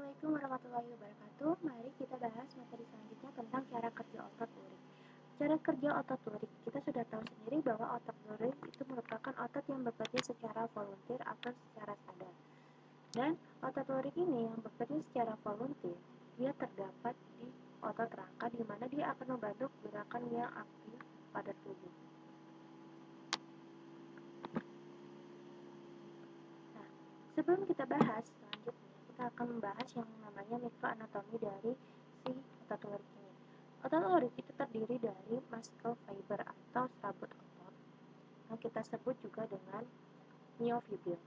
Assalamualaikum warahmatullahi wabarakatuh. Mari kita bahas materi selanjutnya tentang cara kerja otot lurik. Cara kerja otot lurik, kita sudah tahu sendiri bahwa otot lurik itu merupakan otot yang bekerja secara volunteer atau secara sadar. Dan otot lurik ini yang bekerja secara volunteer, dia terdapat di otot rangka di mana dia akan membantu gerakan yang aktif pada tubuh. Nah, sebelum kita bahas selanjutnya, kita akan membahas yang namanya mikroanatomi dari si otot lurik ini. Otot lurik itu terdiri dari muscle fiber atau serabut otot yang kita sebut juga dengan myofibril.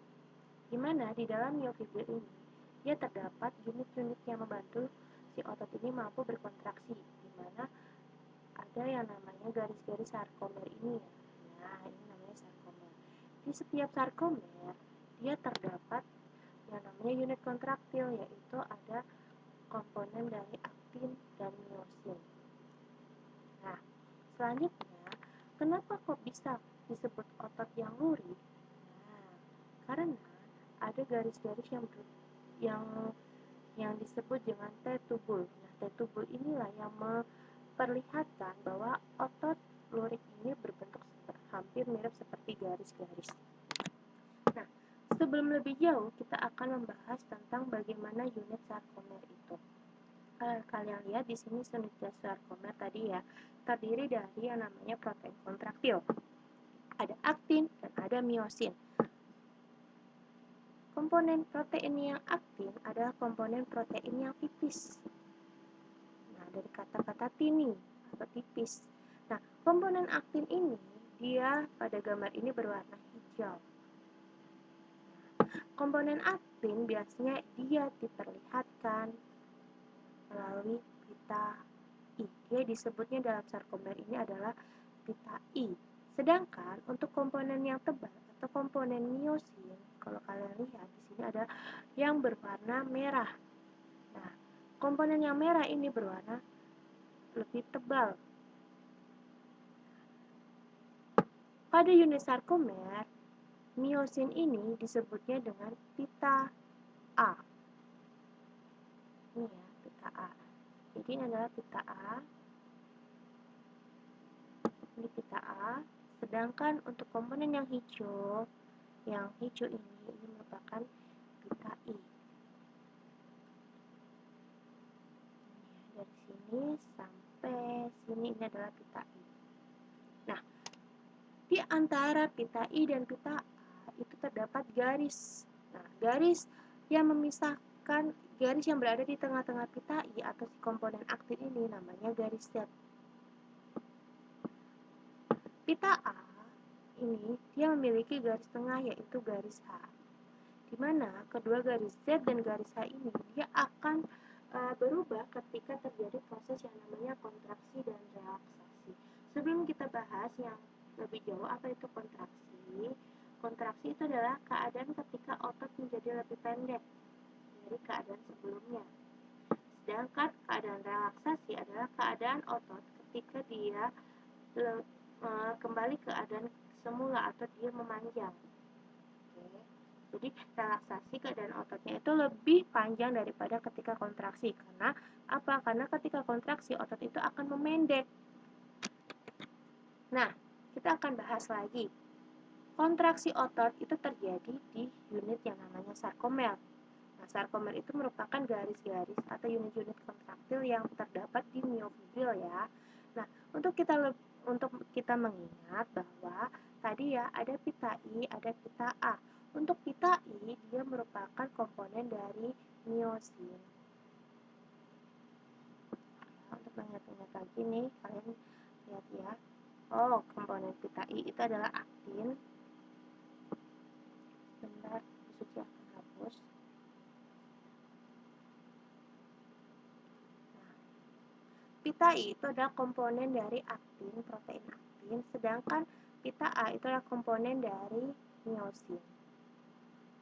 Di mana di dalam myofibril ini dia terdapat unit-unit yang membantu si otot ini mampu berkontraksi, di mana ada yang namanya garis-garis sarkomer ini ya. Nah, ini namanya sarkomer. Di setiap sarkomer dia terdapat yang namanya unit kontraktil, yaitu ada komponen dari aktin dan miosin. Nah, selanjutnya, kenapa kok bisa disebut otot yang lurik? Nah, karena ada garis-garis yang disebut dengan T-tubul. Nah, T-tubul inilah yang memperlihatkan bahwa otot lurik ini berbentuk hampir mirip seperti garis-garis. Nah, sebelum lebih jauh, kita akan membahas tentang bagaimana unit sarkomer itu. Kalian lihat di sini unit sarkomer tadi ya, terdiri dari yang namanya protein kontraktil. Ada aktin dan ada miosin. Komponen protein yang aktin adalah komponen protein yang tipis. Nah, dari kata-kata tini atau tipis. Nah, komponen aktin ini dia pada gambar ini berwarna hijau. Komponen aktin biasanya dia diperlihatkan melalui pita I. Dia disebutnya dalam sarkomer ini adalah pita I. Sedangkan untuk komponen yang tebal atau komponen miosin, kalau kalian lihat di sini ada yang berwarna merah. Nah, komponen yang merah ini berwarna lebih tebal. Pada unit sarkomer, miosin ini disebutnya dengan pita A. Ini ya, pita A. Jadi ini adalah pita A. Ini pita A. Sedangkan untuk komponen yang hijau ini merupakan pita I. Dari sini sampai sini ini adalah pita I. Nah, di antara pita I dan pita A itu terdapat garis. Nah, garis yang memisahkan garis yang berada di tengah-tengah pita I atau si komponen aktin ini namanya garis Z. Pita A ini dia memiliki garis tengah yaitu garis H. Di mana kedua garis Z dan garis H ini dia akan berubah ketika terjadi proses yang namanya kontraksi dan relaksasi. Sebelum kita bahas yang lebih jauh apa itu kontraksi. Kontraksi itu adalah keadaan ketika otot menjadi lebih pendek dari keadaan sebelumnya. Sedangkan keadaan relaksasi adalah keadaan otot ketika dia kembali ke keadaan semula atau dia memanjang. Jadi relaksasi keadaan ototnya itu lebih panjang daripada ketika kontraksi. Karena apa? Karena ketika kontraksi otot itu akan memendek. Nah, kita akan bahas lagi. Kontraksi otot itu terjadi di unit yang namanya sarkomer. Nah, sarkomer itu merupakan garis-garis atau unit-unit kontraktil yang terdapat di myofibril ya. Nah, untuk kita mengingat bahwa tadi ya ada pita I, ada pita A. Untuk pita I, dia merupakan komponen dari miosin. Nah, untuk mengingat-ingat lagi nih, kalian lihat ya. Oh, komponen pita I itu adalah aktin. Bentar, Suci akan hapus. Nah, pita I itu adalah komponen dari aktin, protein aktin, sedangkan pita A itu adalah komponen dari miosin.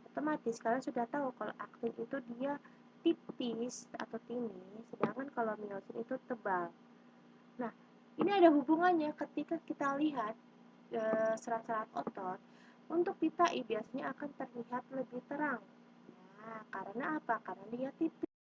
Otomatis kalian sudah tahu kalau aktin itu dia tipis atau tini, sedangkan kalau miosin itu tebal. Nah, ini ada hubungannya ketika kita lihat serat-serat otot. Untuk pita I biasanya akan terlihat lebih terang. Nah, karena apa? Karena dia tipis.